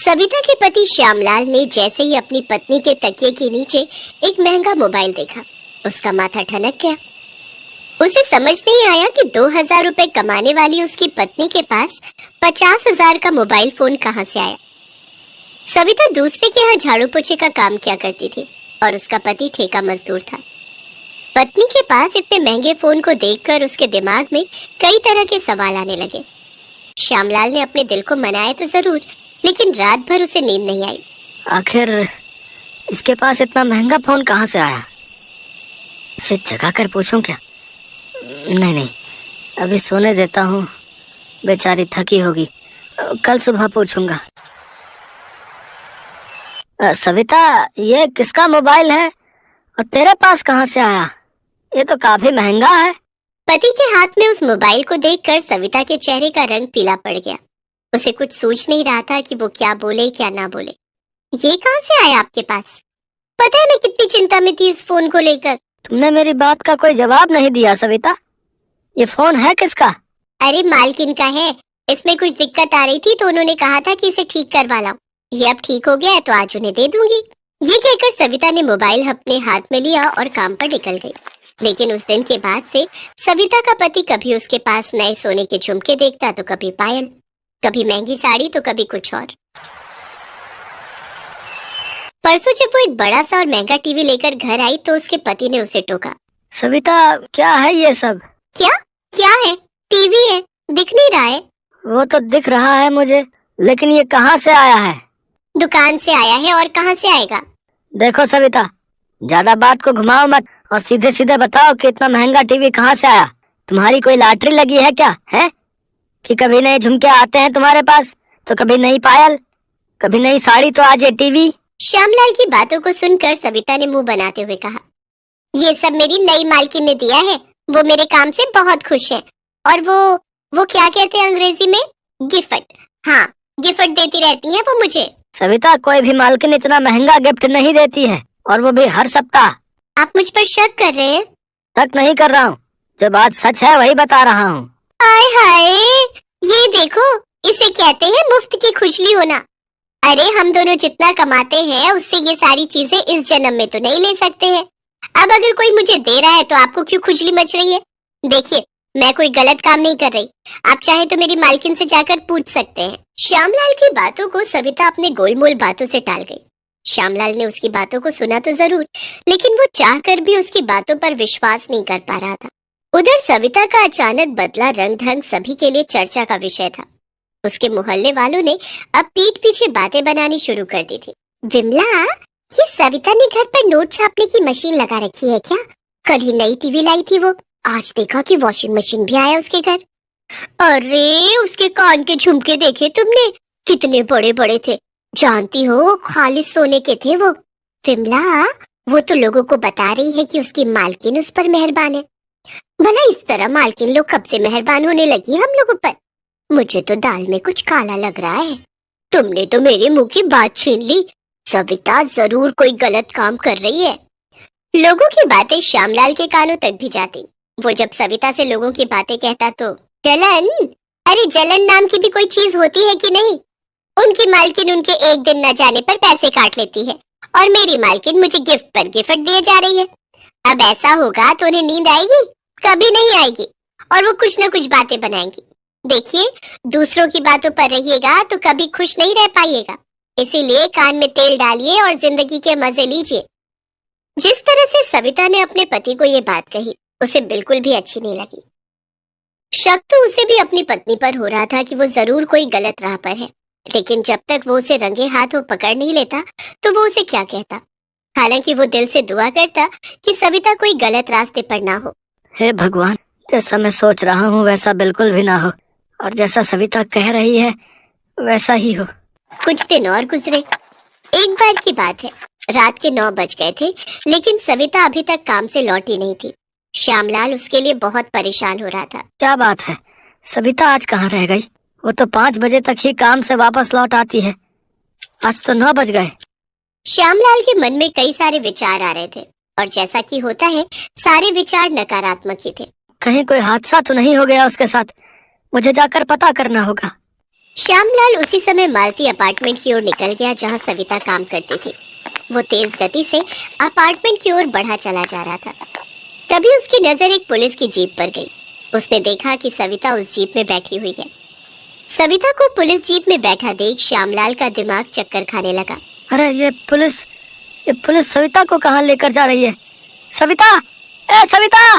सविता के पति श्यामलाल ने जैसे ही अपनी पत्नी के तकिए के नीचे एक महंगा मोबाइल देखा, उसका माथा ठनक गया। उसे समझ नहीं आया कि 2000 रुपए कमाने वाली उसकी पत्नी के पास 50,000 का मोबाइल फोन कहां से आया। सविता दूसरे के यहाँ झाड़ू पोछे का काम किया करती थी और उसका पति ठेका मजदूर था। पत्नी के पास इतने महंगे फोन को देखकर उसके दिमाग में कई तरह के सवाल आने लगे। श्यामलाल ने अपने दिल को मनाया तो जरूर, लेकिन रात भर उसे नींद नहीं आई। आखिर इसके पास इतना महंगा फोन कहाँ से आया? इसे जगा कर पूछूं क्या? नहीं, अभी सोने देता हूँ, बेचारी थकी होगी, कल सुबह पूछूंगा। सविता, ये किसका मोबाइल है और तेरे पास कहाँ से आया? ये तो काफी महंगा है। पति के हाथ में उस मोबाइल को देखकर सविता के चेहरे का रंग पीला पड़ गया। उसे कुछ सूझ नहीं रहा था कि वो क्या बोले क्या ना बोले। ये कहाँ से आया आपके पास? पता है मैं कितनी चिंता में थी इस फोन को लेकर। तुमने मेरी बात का कोई जवाब नहीं दिया सविता। ये फोन है किसका? अरे मालकिन का है। इसमें कुछ दिक्कत आ रही थी तो उन्होंने कहा था कि इसे ठीक करवा लाऊं। ये अब ठीक हो गया है तो आज उन्हें दे दूंगी। ये कहकर सविता ने मोबाइल अपने हाथ में लिया और काम पर निकल गई। लेकिन उस दिन के बाद से सविता का पति कभी उसके पास नए सोने के झुमके देखता तो कभी पायल, कभी महंगी साड़ी तो कभी कुछ और। परसों जब वो एक बड़ा सा और महंगा टीवी लेकर घर आई तो उसके पति ने उसे टोका। सविता, क्या है ये सब? क्या है? टीवी है, दिख नहीं रहा है? वो तो दिख रहा है मुझे, लेकिन ये कहाँ से आया है? दुकान से आया है, और कहाँ से आएगा? देखो सविता, ज्यादा बात को घुमाओ मत और सीधे सीधे बताओ कि इतना महंगा टीवी कहाँ से आया। तुम्हारी कोई लॉटरी लगी है क्या? है कि कभी नए झुमके आते हैं तुम्हारे पास तो कभी नई पायल, कभी नई साड़ी, तो आज ये टीवी। श्यामलाल की बातों को सुनकर सविता ने मुंह बनाते हुए कहा, ये सब मेरी नई मालकिन ने दिया है। वो मेरे काम से बहुत खुश है। और वो क्या कहते हैं अंग्रेजी में? गिफ्ट। हाँ, गिफ्ट देती रहती है वो मुझे। सविता, कोई भी मालकिन इतना महंगा गिफ्ट नहीं देती है, और वो भी हर सप्ताह। आप मुझ पर शक कर रहे हैं? शक नहीं कर रहा हूँ, जो बात सच है वही बता रहा हूँ। हाय हाय, ये देखो, इसे कहते हैं मुफ्त की खुजली होना। अरे हम दोनों जितना कमाते हैं उससे ये सारी चीजें इस जन्म में तो नहीं ले सकते हैं। अब अगर कोई मुझे दे रहा है तो आपको क्यों खुजली मच रही है? देखिए, मैं कोई गलत काम नहीं कर रही। आप चाहे तो मेरी मालकिन से जाकर पूछ सकते हैं। श्यामलाल की बातों को सविता अपने गोलमोल बातों से टाल गई। श्यामलाल ने उसकी बातों को सुना तो जरूर, लेकिन वो चाहकर भी उसकी बातों पर विश्वास नहीं कर पा रहा था। उधर सविता का अचानक बदला रंग ढंग सभी के लिए चर्चा का विषय था। उसके मोहल्ले वालों ने अब पीठ पीछे बातें बनानी शुरू कर दी थी। विमला, ये सविता ने घर पर नोट छापने की मशीन लगा रखी है क्या? कल ही नई टीवी लाई थी वो, आज देखा कि वॉशिंग मशीन भी आया उसके घर। अरे उसके कान के झुमके देखे तुमने? कितने बड़े बड़े थे। जानती हो, खालिस सोने के थे वो। विमला, वो तो लोगों को बता रही है कि उसकी मालकिन उस पर मेहरबान है। भला इस तरह मालकिन लोग कब से मेहरबान होने लगी हम लोगों पर? मुझे तो दाल में कुछ काला लग रहा है। तुमने तो मेरे मुंह की बात छीन ली। सविता जरूर कोई गलत काम कर रही है। लोगों की बातें श्यामलाल के कानों तक भी जाती। वो जब सविता से लोगों की बातें कहता तो जलन, अरे जलन नाम की भी कोई चीज होती है कि नहीं? उनकी मालकिन उनके एक दिन न जाने पर पैसे काट लेती है और मेरी मालकिन मुझे गिफ्ट पर गिफ्ट दिए जा रही है। अब ऐसा होगा तो उन्हें नींद आएगी? कभी नहीं आएगी, और वो कुछ न कुछ बातें बनाएंगी। देखिए, दूसरों की बातों पर रहिएगा तो कभी खुश नहीं रह पाइएगा। इसीलिए कान में तेल डालिए और जिंदगी के मजे लीजिए। जिस तरह से सविता ने अपने पति को ये बात कही, उसे बिल्कुल भी अच्छी नहीं लगी। शक तो उसे भी अपनी पत्नी पर हो रहा था कि वो जरूर कोई गलत राह पर है, लेकिन जब तक वो उसे रंगे हाथों पकड़ नहीं लेता तो वो उसे क्या कहता। हालांकि वो दिल से दुआ करता कि सविता कोई गलत रास्ते पर ना हो। हे भगवान, जैसा मैं सोच रहा हूँ वैसा बिल्कुल भी ना हो, और जैसा सविता कह रही है वैसा ही हो। कुछ दिन और गुजरे। एक बार की बात है, रात के 9 बज गए थे, लेकिन सविता अभी तक काम से लौटी नहीं थी। श्यामलाल उसके लिए बहुत परेशान हो रहा था। क्या बात है, सविता आज कहाँ रह गई? वो तो 5 बजे तक ही काम से वापस लौट आती है, आज तो 9 बज गए। श्यामलाल के मन में कई सारे विचार आ रहे थे, और जैसा कि होता है सारे विचार नकारात्मक ही थे। कहीं कोई हादसा तो नहीं हो गया उसके साथ? मुझे जाकर पता करना होगा। श्यामलाल उसी समय मालती अपार्टमेंट की ओर निकल गया जहां सविता काम करती थी। वो तेज गति से अपार्टमेंट की ओर बढ़ा चला जा रहा था। तभी उसकी नजर एक पुलिस की जीप पर गई। उसने देखा कि सविता उस जीप में बैठी हुई है। सविता को पुलिस जीप में बैठा देख श्यामलाल का दिमाग चक्कर खाने लगा। अरे ये पुलिस सविता को कहाँ लेकर जा रही है? सविता, ए सविता!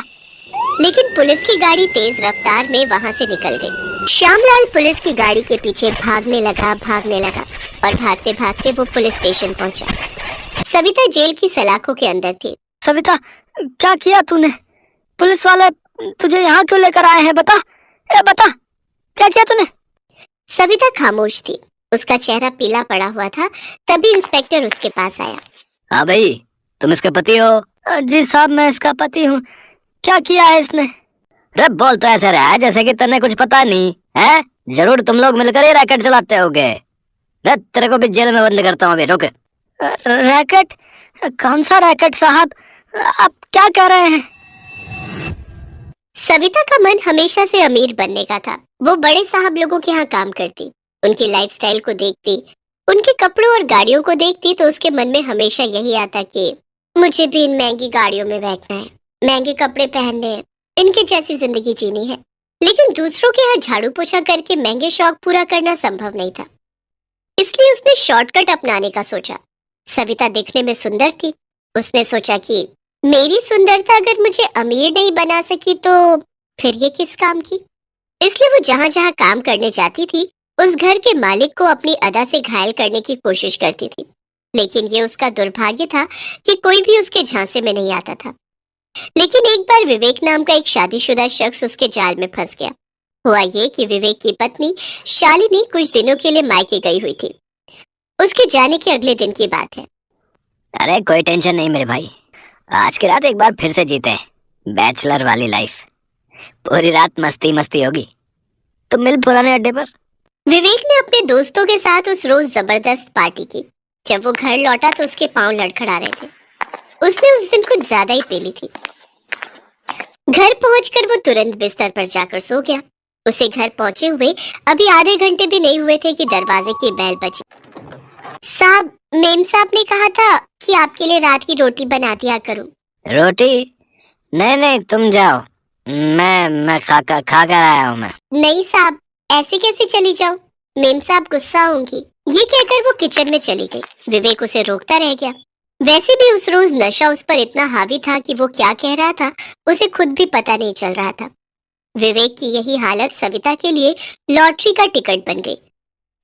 लेकिन पुलिस की गाड़ी तेज रफ्तार में वहां से निकल गई। श्यामलाल पुलिस की गाड़ी के पीछे भागने लगा और भागते भागते वो पुलिस स्टेशन पहुंचा। सविता जेल की सलाखों के अंदर थी। सविता, क्या किया तूने? पुलिस वाले तुझे यहाँ क्यों लेकर आए हैं? बता, क्या किया तूने? सविता खामोश थी। उसका चेहरा पीला पड़ा हुआ था। तभी इंस्पेक्टर उसके पास आया। हाँ भाई, तुम इसके पति हो? जी साहब, मैं इसका पति हूँ। क्या किया है इसने? अरे बोल तो ऐसे रहा है जैसे कि तेने कुछ पता नहीं है। जरूर तुम लोग मिलकर ये रैकेट चलाते होगे। रे तेरे को भी जेल में बंद करता हूँ अभी, रुक। रैकेट? कौन सा रैकेट साहब? आप क्या कह रहे हैं? सविता का मन हमेशा से अमीर बनने का था। वो बड़े साहब लोगों के यहाँ काम करती, उनकी लाइफस्टाइल को देखती, उनके कपड़ों और गाड़ियों को देखती तो उसके मन में हमेशा यही आता कि मुझे भी इन महंगी गाड़ियों में बैठना है, महंगे कपड़े पहनने हैं, इनकी जैसी जिंदगी जीनी है। लेकिन दूसरों के यहाँ झाड़ू पोछा करके महंगे शौक पूरा करना संभव नहीं था। इसलिए उसने शॉर्टकट अपनाने का सोचा। सविता दिखने में सुंदर थी। उसने सोचा कि मेरी सुंदरता अगर मुझे अमीर नहीं बना सकी तो फिर ये किस काम की। इसलिए वो जहाँ जहाँ काम करने जाती थी उस घर के मालिक को अपनी अदा से घायल करने की कोशिश करती थी। लेकिन ये उसका दुर्भाग्य था कि कोई भी उसके झांसे में नहीं आता था। लेकिन एक बार विवेक नाम का एक शादीशुदा शख्स उसके जाल में फंस गया। हुआ ये कि विवेक की पत्नी शालिनी कुछ दिनों के लिए मायके गई हुई थी। उसके जाने के अगले दिन की बात है। अरे कोई टेंशन नहीं मेरे भाई, आज की रात एक बार फिर से जीते, बैचलर वाली लाइफ। पूरी रात मस्ती मस्ती होगी। तुम मिल पुराने अड्डे पर। विवेक ने अपने दोस्तों के साथ उस रोज जबरदस्त पार्टी की। जब वो घर लौटा तो उसके पांव लड़खड़ा रहे थे। उसने उस दिन कुछ ज्यादा ही पी ली थी। घर पहुंचकर वो तुरंत बिस्तर पर जाकर सो गया। उसे घर पहुंचे हुए अभी आधे घंटे भी नहीं हुए थे कि दरवाजे की बेल बजी। साहब, मेम साहब ने कहा था कि आपके लिए रात की रोटी बना दिया करूं। रोटी? नहीं तुम जाओ, मैं खा कर आया हूँ मैं। नहीं साहब, ऐसे कैसे चली जाओ? मेम साहब गुस्सा होंगी। ये कहकर वो किचन में चली गई। विवेक उसे रोकता रह गया। वैसे भी उस रोज नशा उस पर इतना हावी था कि वो क्या कह रहा था उसे खुद भी पता नहीं चल रहा था। विवेक की यही हालत सविता के लिए लॉटरी का टिकट बन गई।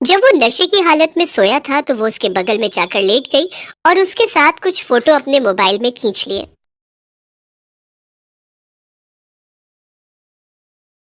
जब वो नशे की हालत में सोया था तो वो उसके बगल में जाकर लेट गई और उसके साथ कुछ फोटो अपने मोबाइल में खींच लिए।